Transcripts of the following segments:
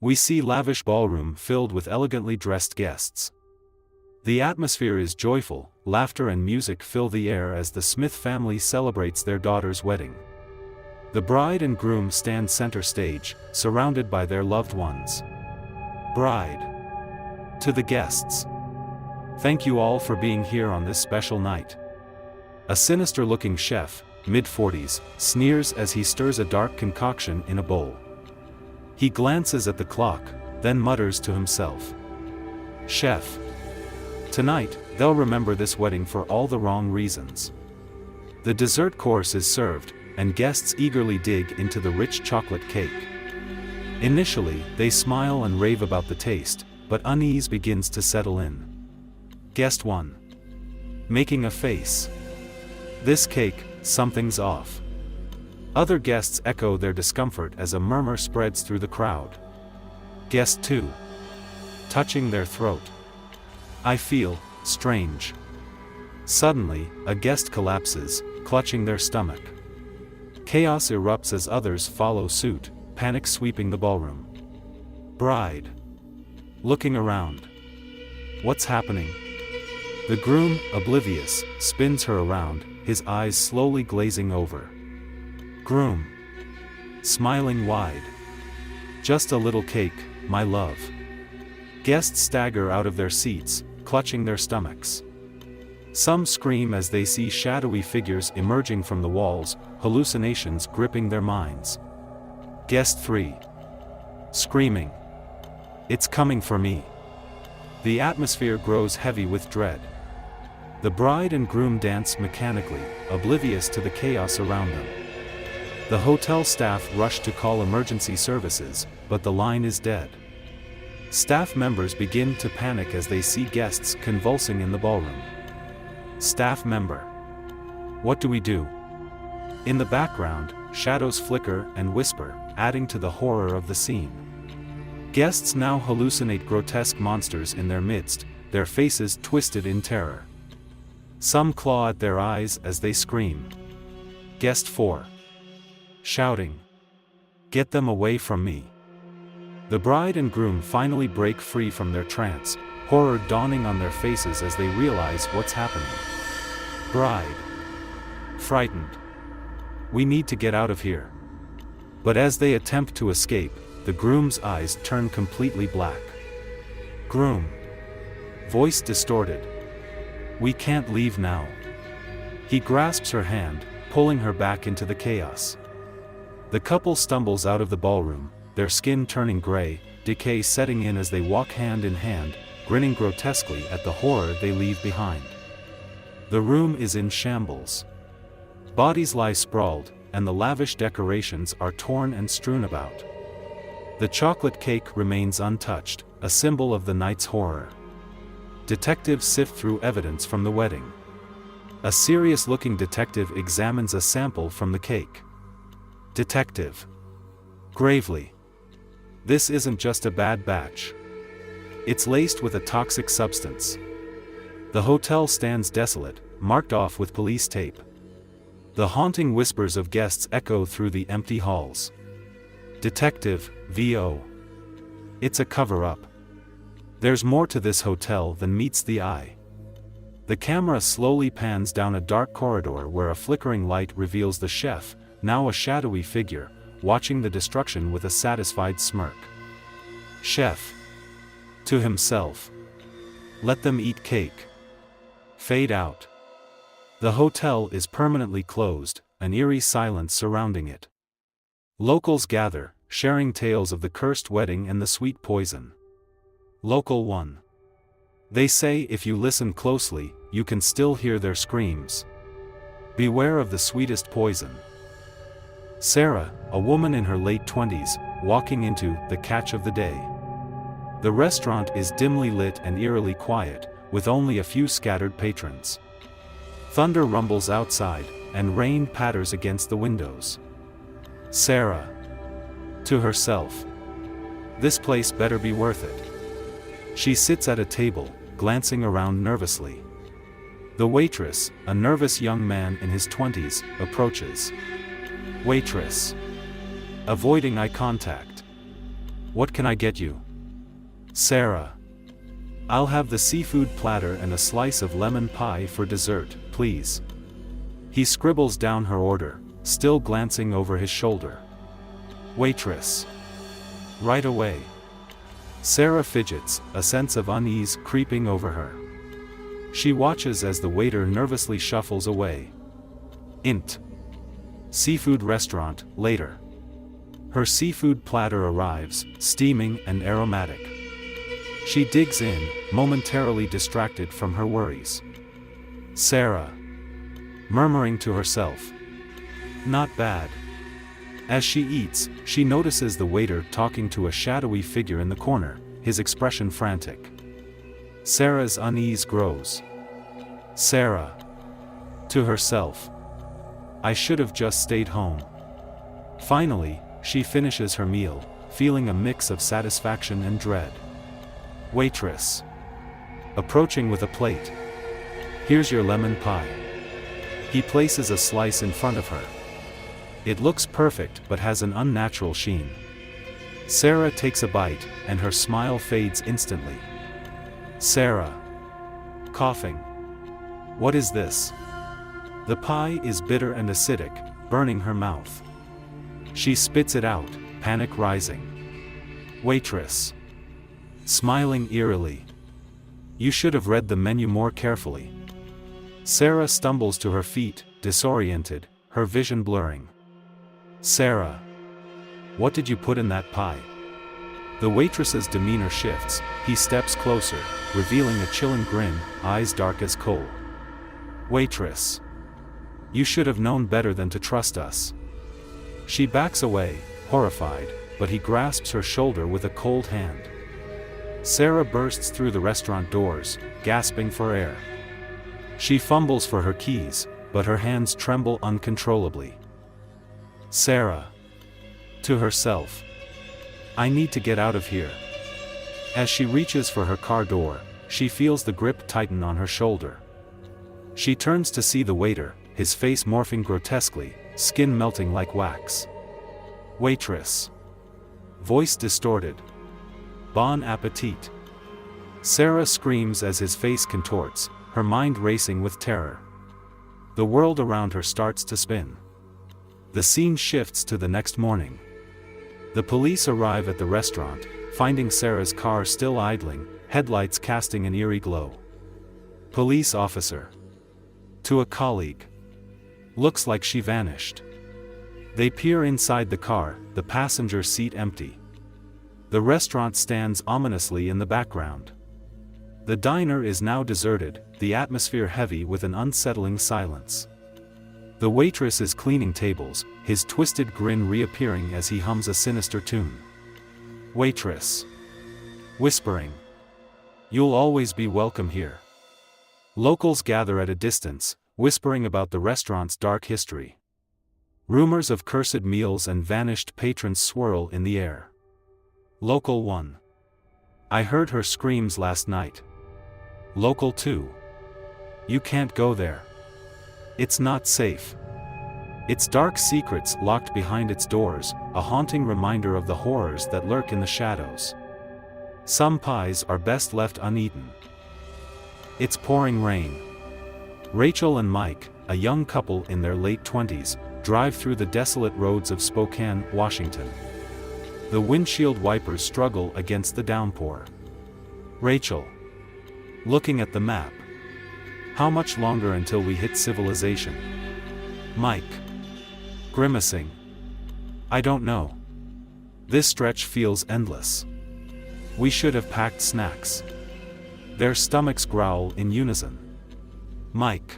We see lavish ballroom filled with elegantly dressed guests. The atmosphere is joyful, laughter and music fill the air as the Smith family celebrates their daughter's wedding. The bride and groom stand center stage, surrounded by their loved ones. Bride. To the guests. Thank you all for being here on this special night. A sinister-looking chef, mid-40s, sneers as he stirs a dark concoction in a bowl. He glances at the clock, then mutters to himself. Chef. Tonight, they'll remember this wedding for all the wrong reasons. The dessert course is served, and guests eagerly dig into the rich chocolate cake. Initially, they smile and rave about the taste, but unease begins to settle in. Guest 1. Making a face. This cake, something's off. Other guests echo their discomfort as a murmur spreads through the crowd. Guest 2. Touching their throat. I feel strange. Suddenly, a guest collapses, clutching their stomach. Chaos erupts as others follow suit, panic sweeping the ballroom. Bride. Looking around. What's happening? The groom, oblivious, spins her around, his eyes slowly glazing over. Groom. Smiling wide. Just a little cake, my love. Guests stagger out of their seats, clutching their stomachs. Some scream as they see shadowy figures emerging from the walls, hallucinations gripping their minds. Guest 3. Screaming. It's coming for me. The atmosphere grows heavy with dread. The bride and groom dance mechanically, oblivious to the chaos around them. The hotel staff rush to call emergency services, but the line is dead. Staff members begin to panic as they see guests convulsing in the ballroom. Staff member. What do we do? In the background, shadows flicker and whisper, adding to the horror of the scene. Guests now hallucinate grotesque monsters in their midst, their faces twisted in terror. Some claw at their eyes as they scream. Guest 4. Shouting. Get them away from me. The bride and groom finally break free from their trance, horror dawning on their faces as they realize what's happening. Bride. Frightened. We need to get out of here. But as they attempt to escape, the groom's eyes turn completely black. Groom. Voice distorted. We can't leave now. He grasps her hand, pulling her back into the chaos. The couple stumbles out of the ballroom, their skin turning gray, decay setting in as they walk hand in hand, grinning grotesquely at the horror they leave behind. The room is in shambles. Bodies lie sprawled, and the lavish decorations are torn and strewn about. The chocolate cake remains untouched, a symbol of the night's horror. Detectives sift through evidence from the wedding. A serious-looking detective examines a sample from the cake. Detective. Gravely. This isn't just a bad batch. It's laced with a toxic substance. The hotel stands desolate, marked off with police tape. The haunting whispers of guests echo through the empty halls. Detective, VO. It's a cover-up. There's more to this hotel than meets the eye. The camera slowly pans down a dark corridor where a flickering light reveals the chef, now a shadowy figure, watching the destruction with a satisfied smirk. Chef. To himself. Let them eat cake. Fade out. The hotel is permanently closed, an eerie silence surrounding it. Locals gather, sharing tales of the cursed wedding and the sweet poison. Local 1. They say if you listen closely, you can still hear their screams. Beware of the sweetest poison. Sarah, a woman in her late 20s, walking into the catch of the day. The restaurant is dimly lit and eerily quiet, with only a few scattered patrons. Thunder rumbles outside, and rain patters against the windows. Sarah. To herself. This place better be worth it. She sits at a table, glancing around nervously. The waitress, a nervous young man in his 20s, approaches. Waitress. Avoiding eye contact. What can I get you? Sarah. I'll have the seafood platter and a slice of lemon pie for dessert, please. He scribbles down her order, still glancing over his shoulder. Waitress. Right away. Sarah fidgets, a sense of unease creeping over her. She watches as the waiter nervously shuffles away. Int. Seafood restaurant, later. Her seafood platter arrives, steaming and aromatic. She digs in, momentarily distracted from her worries. Sarah. Murmuring to herself. Not bad. As she eats, she notices the waiter talking to a shadowy figure in the corner, his expression frantic. Sarah's unease grows. Sarah. To herself. I should have just stayed home. Finally, she finishes her meal, feeling a mix of satisfaction and dread. Waitress. Approaching with a plate. Here's your lemon pie. He places a slice in front of her. It looks perfect but has an unnatural sheen. Sarah takes a bite, and her smile fades instantly. Sarah. Coughing. What is this? The pie is bitter and acidic, burning her mouth. She spits it out, panic rising. Waitress. Smiling eerily. You should have read the menu more carefully. Sarah stumbles to her feet, disoriented, her vision blurring. Sarah. What did you put in that pie? The waitress's demeanor shifts, he steps closer, revealing a chilling grin, eyes dark as coal. Waitress. You should have known better than to trust us. She backs away, horrified, but he grasps her shoulder with a cold hand. Sarah bursts through the restaurant doors, gasping for air. She fumbles for her keys, but her hands tremble uncontrollably. Sarah. To herself. I need to get out of here. As she reaches for her car door, she feels the grip tighten on her shoulder. She turns to see the waiter, his face morphing grotesquely, skin melting like wax. Waitress. Voice distorted. Bon appetit. Sarah screams as his face contorts, her mind racing with terror. The world around her starts to spin. The scene shifts to the next morning. The police arrive at the restaurant, finding Sarah's car still idling, headlights casting an eerie glow. Police officer. To a colleague. Looks like she vanished. They peer inside the car, the passenger seat empty. The restaurant stands ominously in the background. The diner is now deserted, the atmosphere heavy with an unsettling silence. The waitress is cleaning tables, his twisted grin reappearing as he hums a sinister tune. Waitress. Whispering. You'll always be welcome here. Locals gather at a distance, whispering about the restaurant's dark history. Rumors of cursed meals and vanished patrons swirl in the air. Local 1. I heard her screams last night. Local 2. You can't go there. It's not safe. Its dark secrets locked behind its doors, a haunting reminder of the horrors that lurk in the shadows. Some pies are best left uneaten. It's pouring rain. Rachel and Mike, a young couple in their late 20s, drive through the desolate roads of Spokane, Washington. The windshield wipers struggle against the downpour. Rachel. Looking at the map. How much longer until we hit civilization? Mike. Grimacing. I don't know. This stretch feels endless. We should have packed snacks. Their stomachs growl in unison. Mike.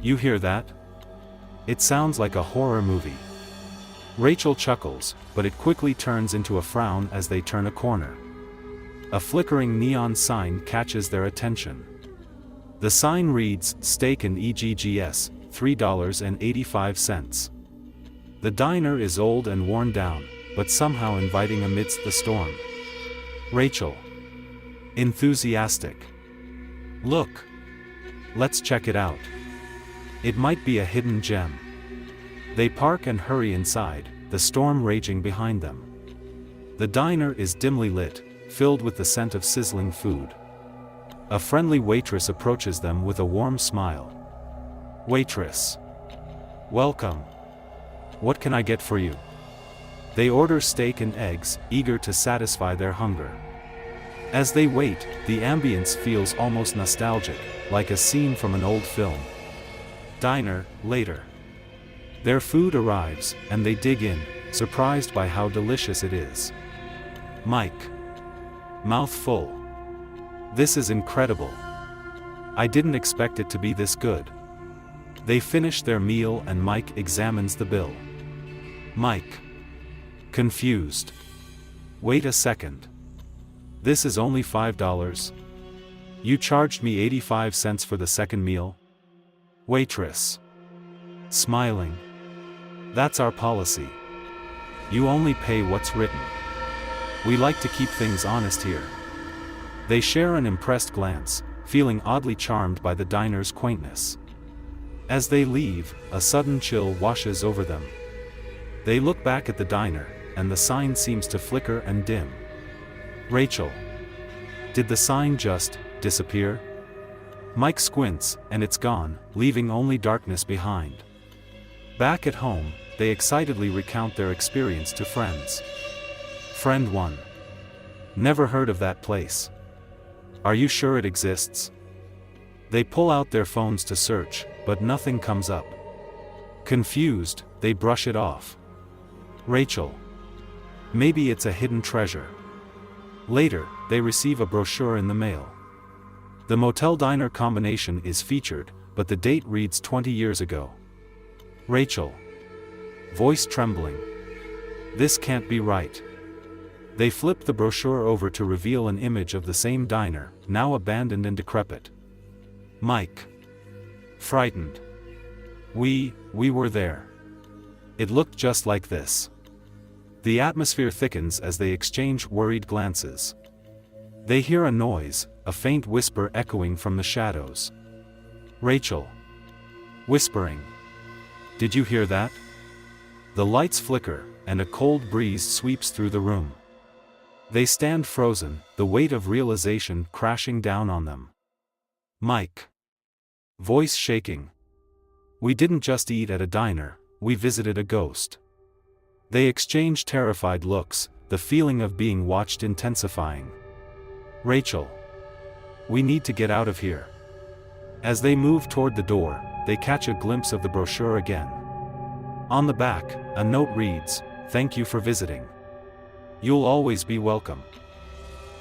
You hear that? It sounds like a horror movie. Rachel chuckles, but it quickly turns into a frown as they turn a corner. A flickering neon sign catches their attention. The sign reads, Steak and EGGS, $3.85. The diner is old and worn down, but somehow inviting amidst the storm. Rachel. Enthusiastic. Look. Let's check it out. It might be a hidden gem. They park and hurry inside, the storm raging behind them. The diner is dimly lit, filled with the scent of sizzling food. A friendly waitress approaches them with a warm smile. Waitress. Welcome. What can I get for you? They order steak and eggs, eager to satisfy their hunger. As they wait, the ambience feels almost nostalgic, like a scene from an old film. Diner, later. Their food arrives, and they dig in, surprised by how delicious it is. Mike. Mouth full. This is incredible. I didn't expect it to be this good. They finish their meal and Mike examines the bill. Mike. Confused. Wait a second. This is only $5. You charged me 85 cents for the second meal? Waitress. Smiling. That's our policy. You only pay what's written. We like to keep things honest here. They share an impressed glance, feeling oddly charmed by the diner's quaintness. As they leave, a sudden chill washes over them. They look back at the diner, and the sign seems to flicker and dim. Rachel. Did the sign just disappear? Mike squints, and it's gone, leaving only darkness behind. Back at home, they excitedly recount their experience to friends. Friend 1. Never heard of that place. Are you sure it exists? They pull out their phones to search, but nothing comes up. Confused, they brush it off. Rachel. Maybe it's a hidden treasure. Later, they receive a brochure in the mail. The motel-diner combination is featured, but the date reads 20 years ago. Rachel. Voice trembling. This can't be right. They flip the brochure over to reveal an image of the same diner, now abandoned and decrepit. Mike. Frightened. We were there. It looked just like this. The atmosphere thickens as they exchange worried glances. They hear a noise, a faint whisper echoing from the shadows. Rachel. Whispering. Did you hear that? The lights flicker, and a cold breeze sweeps through the room. They stand frozen, the weight of realization crashing down on them. Mike. Voice shaking. We didn't just eat at a diner, we visited a ghost. They exchange terrified looks, the feeling of being watched intensifying. Rachel. We need to get out of here. As they move toward the door, they catch a glimpse of the brochure again. On the back, a note reads, "Thank you for visiting. You'll always be welcome."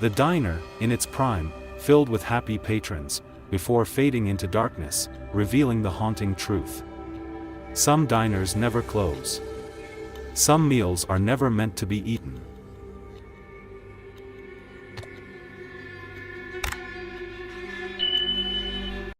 The diner, in its prime, filled with happy patrons, before fading into darkness, revealing the haunting truth. Some diners never close. Some meals are never meant to be eaten.